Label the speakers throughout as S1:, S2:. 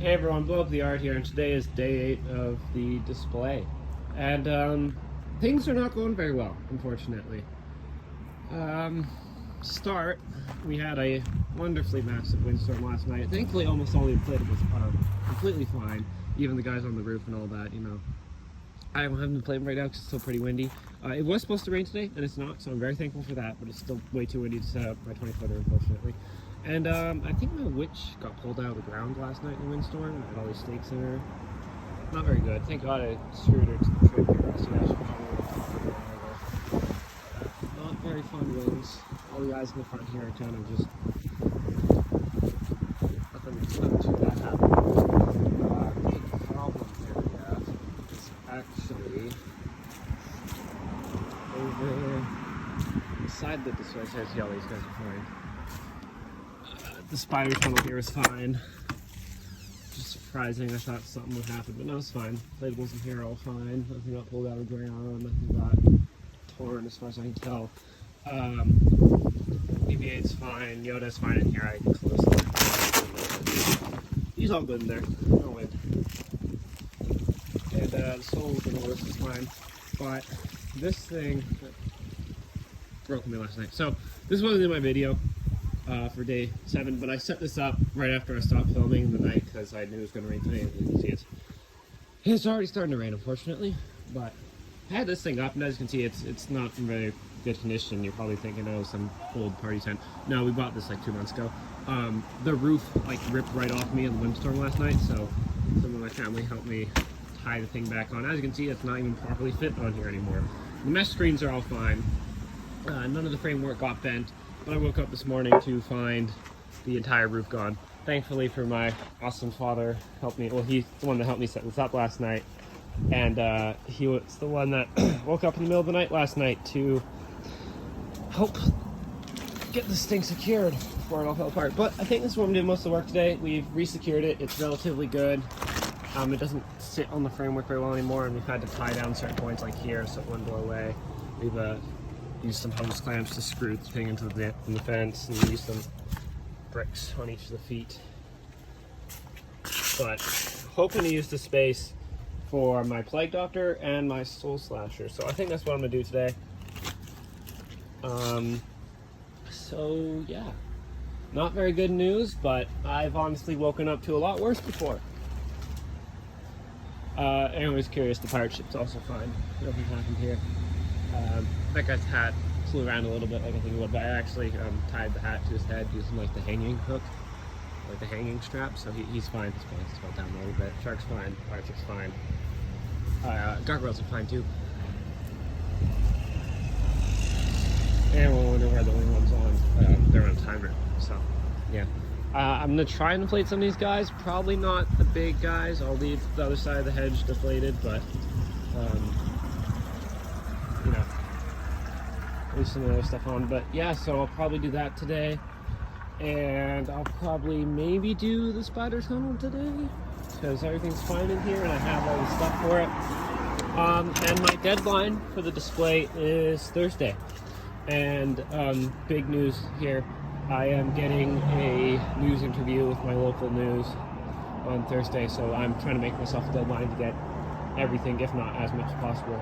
S1: Hey everyone, Blow Up the Art here, and today is day 8 of the display. And things are not going very well, unfortunately. Start, we had a wonderfully massive windstorm last night. Thankfully, almost all the inflatables are completely fine, even the guys on the roof and all that, you know. I don't have them inflatable right now because it's still pretty windy. It was supposed to rain today, and it's not, so I'm very thankful for that, but it's still way too windy to set up my 20-footer, unfortunately. And I think my witch got pulled out of the ground last night in the windstorm. I had all these stakes in her. Not very good. Thank God I screwed her to the trip here. I should probably not very fun winds. All the guys in the front here are kind of just nothing too bad happening. The problem area is actually over beside the display. So yeah, these guys are fine. The spider tunnel here is fine. Just surprising, I thought something would happen, but no, it's fine. Inflatables in here are all fine. Nothing got pulled out of the ground, nothing got torn as far as I can tell. BB-8's fine, Yoda's fine in here, I can close it. He's all good in there, no wind. And the soul and all this is fine, but this thing broke me last night. So, this wasn't in my video. For day 7, but I set this up right after I stopped filming the night because I knew it was going to rain today. And you can see it's already starting to rain, unfortunately. But I had this thing up, and as you can see, it's not in very good condition. You're probably thinking, oh, some old party tent. No, we bought this like 2 months ago. The roof like ripped right off me in the windstorm last night, so some of my family helped me tie the thing back on. As you can see, it's not even properly fit on here anymore. The mesh screens are all fine. None of the framework got bent. But I woke up this morning to find the entire roof gone. Thankfully for my awesome father, helped me. Well, he's the one that helped me set this up last night, and he was the one that woke up in the middle of the night last night to help get this thing secured before it all fell apart. But I think this is what I'm doing most of the work today. We've resecured it. It's relatively good. It doesn't sit on the framework very well anymore, and we've had to tie down certain points like here so it wouldn't blow away. We've use some hose clamps to screw the thing into the fence, and use some bricks on each of the feet. But hoping to use the space for my Plague Doctor and my Soul Slasher. So I think that's what I'm gonna do today. So yeah, not very good news, but I've honestly woken up to a lot worse before. Anyways, curious, the pirate ship's also fine. Nothing happened here. That guy's hat flew around a little bit like I think it would, but I actually tied the hat to his head using like the hanging hook, like the hanging strap, so he's fine. His pants fell down a little bit. Shark's fine, pirate ship's fine. Gargoyles are fine too. And we'll wonder where the only one's on. They're on a timer, so yeah. I'm gonna try and inflate some of these guys. Probably not the big guys. I'll leave the other side of the hedge deflated, but you know, leave some of the other stuff on. But yeah, so I'll probably do that today, and I'll probably maybe do the spider tunnel today because everything's fine in here and I have all the stuff for it. And my deadline for the display is Thursday. And big news here, I am getting a news interview with my local news on Thursday, so I'm trying to make myself a deadline to get everything, if not as much as possible,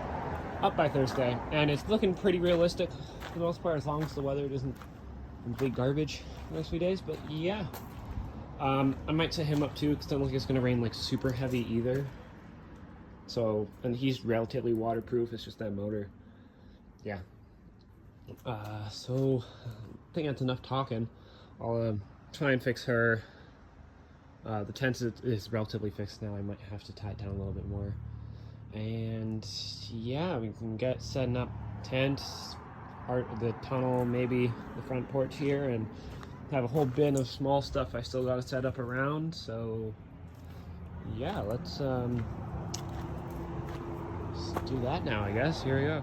S1: up by Thursday. And it's looking pretty realistic for the most part, as long as the weather isn't complete garbage the next few days. But yeah, I might set him up too, because it doesn't look like it's going to rain like super heavy either. So, and he's relatively waterproof, it's just that motor. Yeah. So I think that's enough talking. I'll try and fix her. The tent is relatively fixed now. I might have to tie it down a little bit more. And yeah, we can get setting up tent, the tunnel, maybe the front porch here, and have a whole bin of small stuff I still got to set up around. So yeah, let's do that now, I guess. Here we go.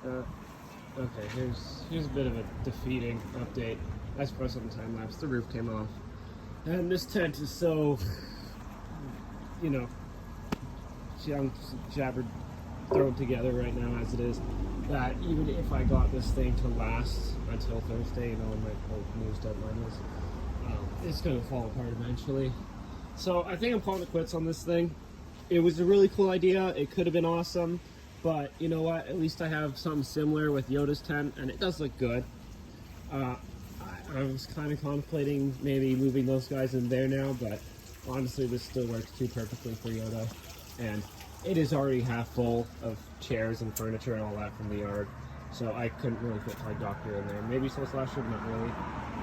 S1: Okay, here's a bit of a defeating update. I suppose on the time lapse, the roof came off, and this tent is so, you know, jabbered, thrown together right now as it is, that even if I got this thing to last until Thursday, you know, when my whole news deadline is, it's gonna fall apart eventually. So I think I'm calling it quits on this thing. It was a really cool idea. It could have been awesome. But you know what? At least I have something similar with Yoda's tent, and it does look good. I was kind of contemplating maybe moving those guys in there now, but honestly, this still works too perfectly for Yoda. And it is already half full of chairs and furniture and all that from the yard, so I couldn't really fit Plague Doctor in there. Maybe Soul Slasher, but not really.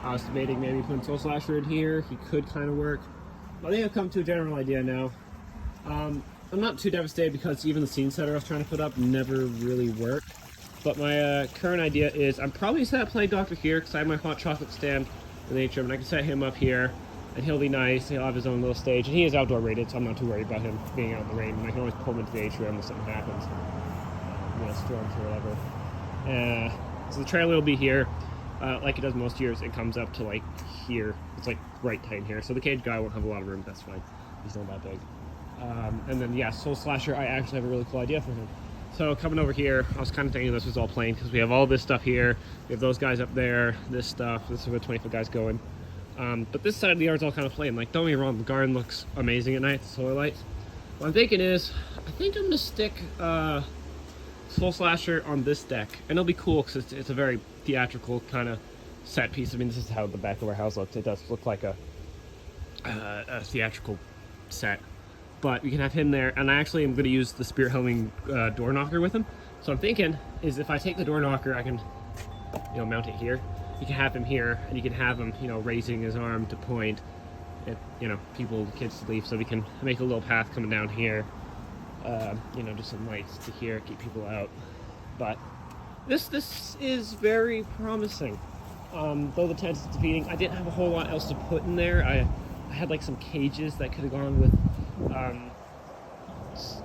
S1: I was debating maybe putting Soul Slasher in here. He could kind of work. I think I've come to a general idea now. I'm not too devastated because even the scene setter I was trying to put up never really worked. But my current idea is I'm probably set up Plague Doctor here because I have my hot chocolate stand in the atrium, and I can set him up here, and he'll be nice. He'll have his own little stage, and he is outdoor rated, so I'm not too worried about him being out in the rain. And I can always pull him into the atrium if something happens, you know, storms or whatever. So the trailer will be here, like it does most years. It comes up to like here. It's like right tight in here, so the cage guy won't have a lot of room. That's fine. He's not that big. And then, yeah, Soul Slasher, I actually have a really cool idea for him. So coming over here, I was kind of thinking this was all plain because we have all this stuff here. We have those guys up there, this stuff. This is where the 20-foot guy's going. But this side of the yard's all kind of plain. Like, don't get me wrong, the garden looks amazing at night, the solar lights. What I'm thinking is, I think I'm going to stick Soul Slasher on this deck. And it'll be cool because it's a very theatrical kind of set piece. I mean, this is how the back of our house looks. It does look like a theatrical set. But we can have him there, and I actually am going to use the Spirit Homing door knocker with him. So I'm thinking is if I take the door knocker, I can, you know, mount it here. You can have him here, and you can have him, you know, raising his arm to point at, you know, people, kids to leave. So we can make a little path coming down here. You know, just some lights to here, keep people out. But this is very promising. Though the tent is defeating, I didn't have a whole lot else to put in there. I had like some cages that could have gone with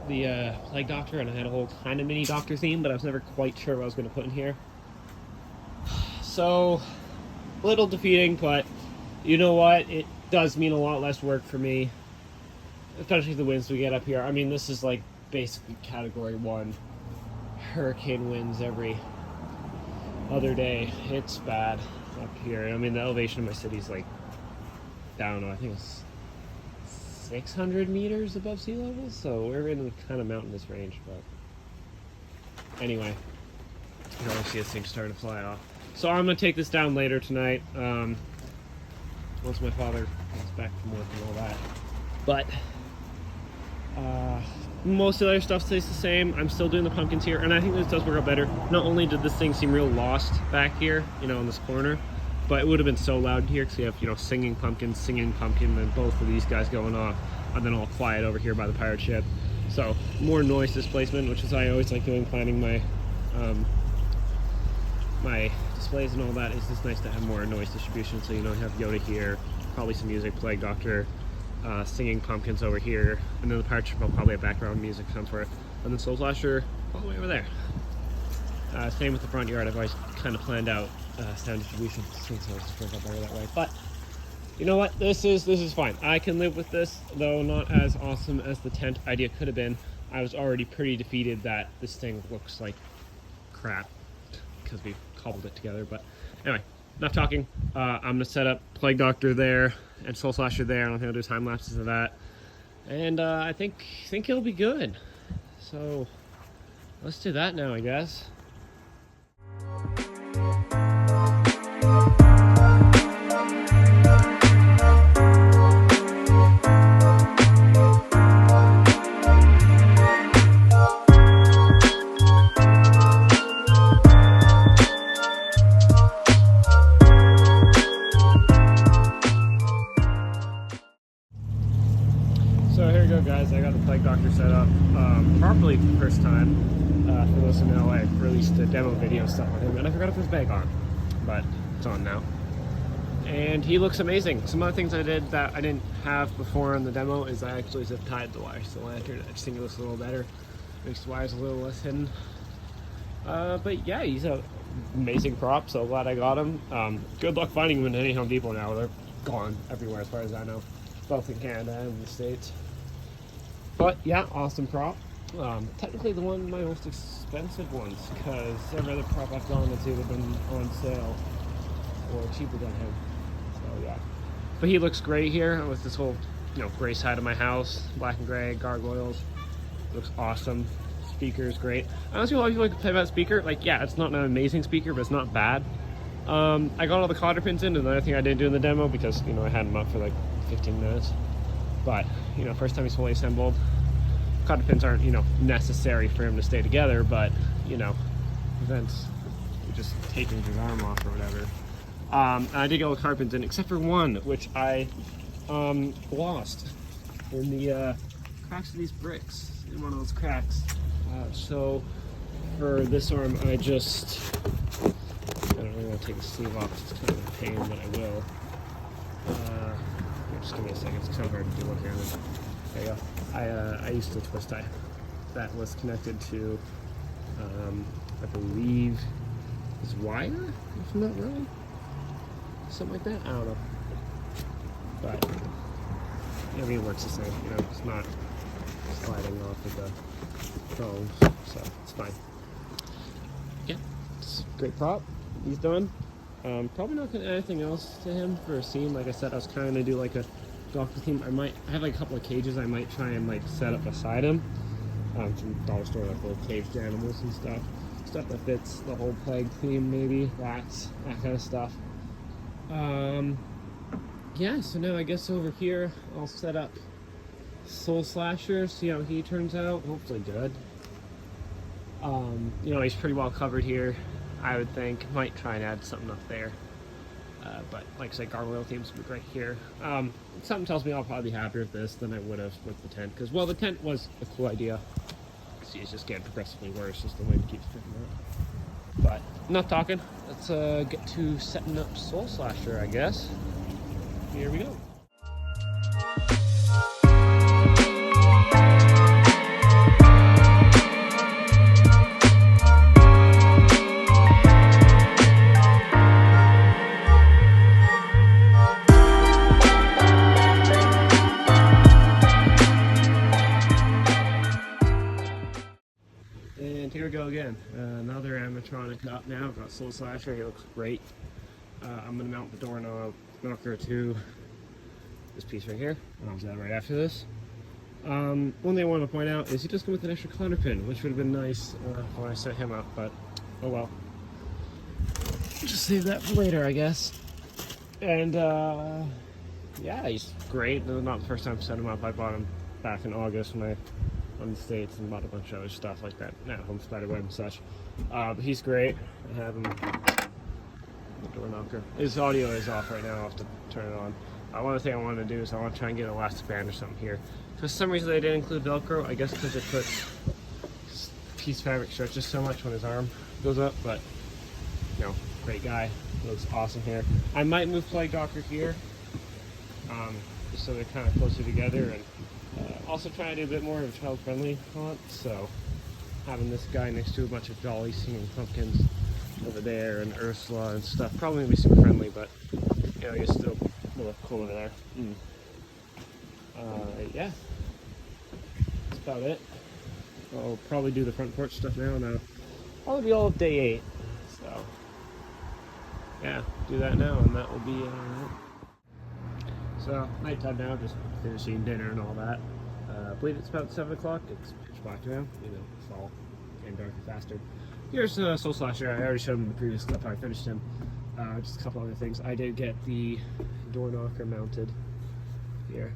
S1: the Plague Doctor, and I had a whole kind of mini Doctor theme, but I was never quite sure what I was going to put in here. So, a little defeating, but you know what? It does mean a lot less work for me, especially the winds we get up here. I mean, this is like basically Category 1 hurricane winds every other day. It's bad up here. I mean, the elevation of my city's like, I don't know, I think it's 600 meters above sea level, so we're in kind of mountainous range. But anyway, you can always see this thing starting to fly off. So I'm going to take this down later tonight, once my father comes back from work and all that. But most of the other stuff stays the same. I'm still doing the pumpkins here, and I think this does work out better. Not only did this thing seem real lost back here, you know, in this corner, but it would have been so loud here because you have, you know, singing pumpkin, and both of these guys going off, and then all quiet over here by the pirate ship. So more noise displacement, which is I always like doing, planning my my displays and all that. It's just nice to have more noise distribution. So, you know, you have Yoda here, probably some music, Plague Doctor, singing pumpkins over here, and then the pirate ship will probably have background music for it, and then Soul Slasher all the way over there. Same with the front yard. I've always kind of planned out sound distribution, so it's work out better that way. But you know what? This is fine. I can live with this, though not as awesome as the tent idea could have been. I was already pretty defeated that this thing looks like crap because we cobbled it together. But anyway, enough talking. I'm gonna set up Plague Doctor there and Soul Slasher there, and I think I'll do time lapses of that. And I think it'll be good. So let's do that now, I guess. So here we go, guys. I got the Plague Doctor set up properly for the first time. For those who know, I released a demo video stuff on him, and I forgot to put his bag on, but it's on now. And he looks amazing. Some other things I did that I didn't have before in the demo is I actually zip tied the wires to the lantern. I just think it looks a little better. Makes the wires a little less hidden. But yeah, he's a amazing prop, so glad I got him. Good luck finding him in any Home Depot now. They're gone everywhere as far as I know, both in Canada and the States. But yeah, awesome prop. Technically the one of my most expensive ones, because every other prop I've gone into have been on sale or cheaper than him. So yeah. But he looks great here with this whole, gray side of my house, black and gray, gargoyles. Looks awesome. Speaker's great. Honestly, a lot of people like to play that speaker. Like, yeah, it's not an amazing speaker, but it's not bad. I got all the cotter pins in. Another thing I didn't do in the demo because, I had them up for like 15 minutes. But, first time he's fully assembled. Cotter pins aren't, necessary for him to stay together, but, events, just taking his arm off or whatever. I did get all the cotter pins in, except for one, which I lost in the cracks of these bricks, in one of those cracks. So for this arm, I don't really want to take the sleeve off. It's kind of a pain, but I will. Just give me a second. It's kind of hard to do one here. There you go. I used a twist tie that was connected to, I believe, is wire, if I'm not wrong. Something like that. I don't know. But it works the same. It's not sliding off of the phones, so it's fine. Yeah, it's a great prop. He's done. Probably not gonna add anything else to him for a scene. Like I said, I was kind of gonna do like a doctor theme. I have like a couple of cages I might try and like set up beside him. From dollar store, like little caged animals and stuff that fits the whole plague theme, maybe rats, that kind of stuff. Yeah, so now I guess over here I'll set up Soul Slasher, see how he turns out. Hopefully good. He's pretty well covered here, I would think. Might try and add something up there. But like I said, gargoyle themes would be right here. Something tells me I'll probably be happier with this than I would have with the tent, because, well, the tent was a cool idea. See, it's just getting progressively worse, just the wind keeps picking up. But enough talking. Let's get to setting up Soul Slasher, I guess. Here we go. And here we go again. Another animatronic up now. Got Soul Slasher. He looks great. I'm going to mount the door knocker to this piece right here. I'll do that right after this. One thing I want to point out is he does come with an extra cotter pin, which would have been nice when I set him up, but oh well. Just save that for later, I guess. And yeah, he's great. Not the first time I set him up. I bought him back in August when I on the States and bought a bunch of other stuff like that, home spiderweb and such. But he's great. I have him. The door knocker. His audio is off right now. I'll have to turn it on. One other thing I want to do is I want to try and get an elastic band or something here. For some reason they didn't include Velcro. I guess because it puts this piece of fabric stretches so much when his arm goes up. But great guy. Looks awesome here. I might move Plague Doctor here, just so they're kind of closer together, and also trying to do a bit more of a child-friendly font. So having this guy next to a bunch of dolly singing pumpkins over there and Ursula and stuff probably gonna be super friendly, but I guess still will look cool over there. Yeah, that's about it. I'll probably do the front porch stuff now. Probably be all of day 8. So yeah, do that now, and that will be So nighttime now, just finishing dinner and all that. I believe it's about 7 o'clock. It's pitch black now. Fall getting darker faster. Here's Soul Slasher. I already showed him in the previous clip how I finished him. Just a couple other things. I did get the door knocker mounted here.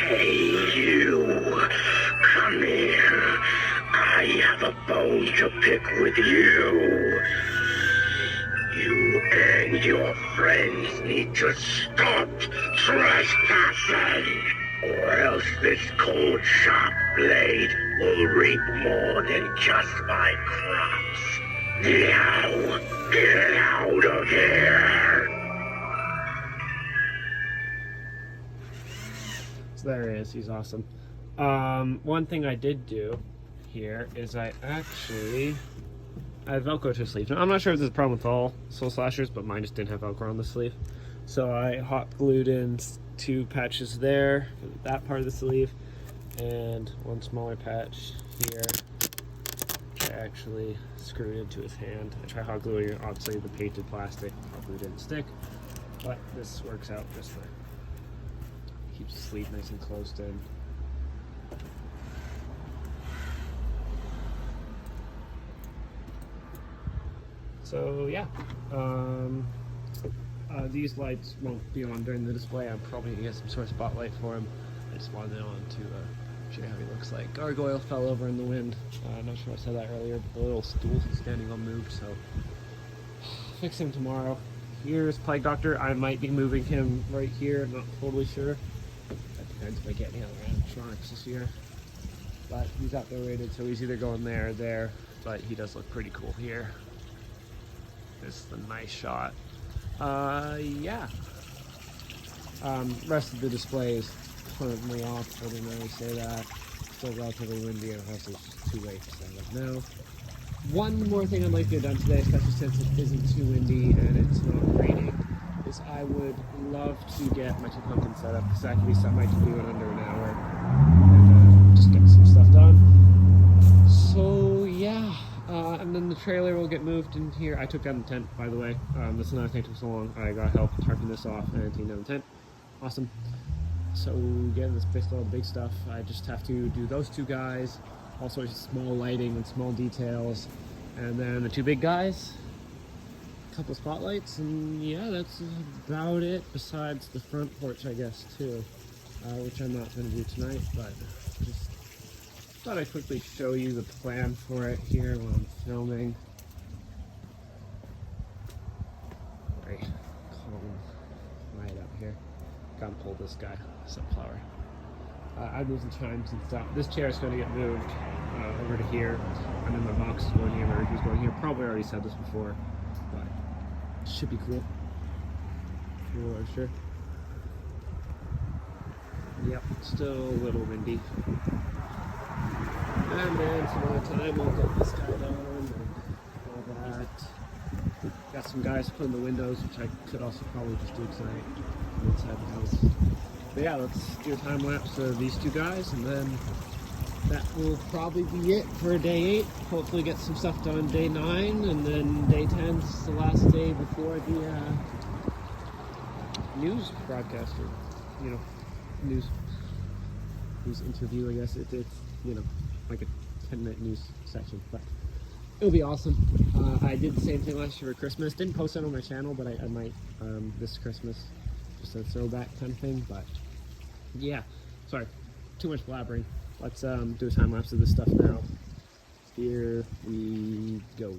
S2: Hey, you! Come here. I have a bone to pick with you. You and your friends need to stop trespassing, or else this cold, sharp blade will reap more than just my crops. Now, get out of here!
S1: So there he is. He's awesome. One thing I did do here is I actually have Velcro to the sleeve. Now, I'm not sure if this is a problem with all Soul Slashers, but mine just didn't have Velcro on the sleeve. So I hot glued in 2 patches there for that part of the sleeve, and 1 smaller patch here, which I actually screwed into his hand. I tried hot gluing it, obviously the painted plastic hot glue didn't stick, but this works out just fine. Keeps the sleeve nice and closed in. So yeah, these lights won't be on during the display. I'm probably gonna get some sort of spotlight for him. I just wanted it on to show you how he looks like. Gargoyle fell over in the wind. I'm not sure I said that earlier, but the little stool he's standing on moved, so I'll fix him tomorrow. Here's Plague Doctor. I might be moving him right here. I'm not totally sure. That depends if I get any other animatronics this year. But he's out there rated, so he's either going there or there. But he does look pretty cool here. This is a nice shot. Yeah. Rest of the display is currently off. I didn't really say that. Still relatively windy, and also it's just too late to stand up now. One more thing I'd like to get done today, especially since it isn't too windy and it's not raining, is I would love to get my 2 pumpkins set up, because that can be something I can do in under an hour and just get some stuff done. So yeah. And then the trailer will get moved in here. I took down the tent, by the way. That's another thing that took so long. I got help tarping this off and taking down the tent. Awesome. So again, that's basically all the big stuff. I just have to do those 2 guys, all sorts of small lighting and small details, and then the 2 big guys, a couple spotlights, and yeah, that's about it. Besides the front porch, I guess, too, which I'm not going to do tonight, but just thought I'd quickly show you the plan for it here while I'm filming. Very calm light up here. Gotta pull this guy, Sunflower. I moved the chimes and stuff. This chair is going to get moved over to here, and then my box is going here, my review's going here. Probably already said this before, but it should be cool. For sure. Yep, still a little windy. And then some other time we'll get this guy done and all that. Got some guys putting the windows, which I could also probably just do tonight inside the house. But yeah, let's do a time lapse of these 2 guys, and then that will probably be it for day 8. Hopefully get some stuff done day 9, and then day 10 is the last day before the news broadcast, or, you know, news interview, I guess. It's you know, like a 10-minute news section, but it'll be awesome. I did the same thing last year for Christmas. Didn't post it on my channel, but I might this Christmas, just a throwback kind of thing. But yeah, sorry, too much blabbering. Let's do a time lapse of this stuff now. Here we go.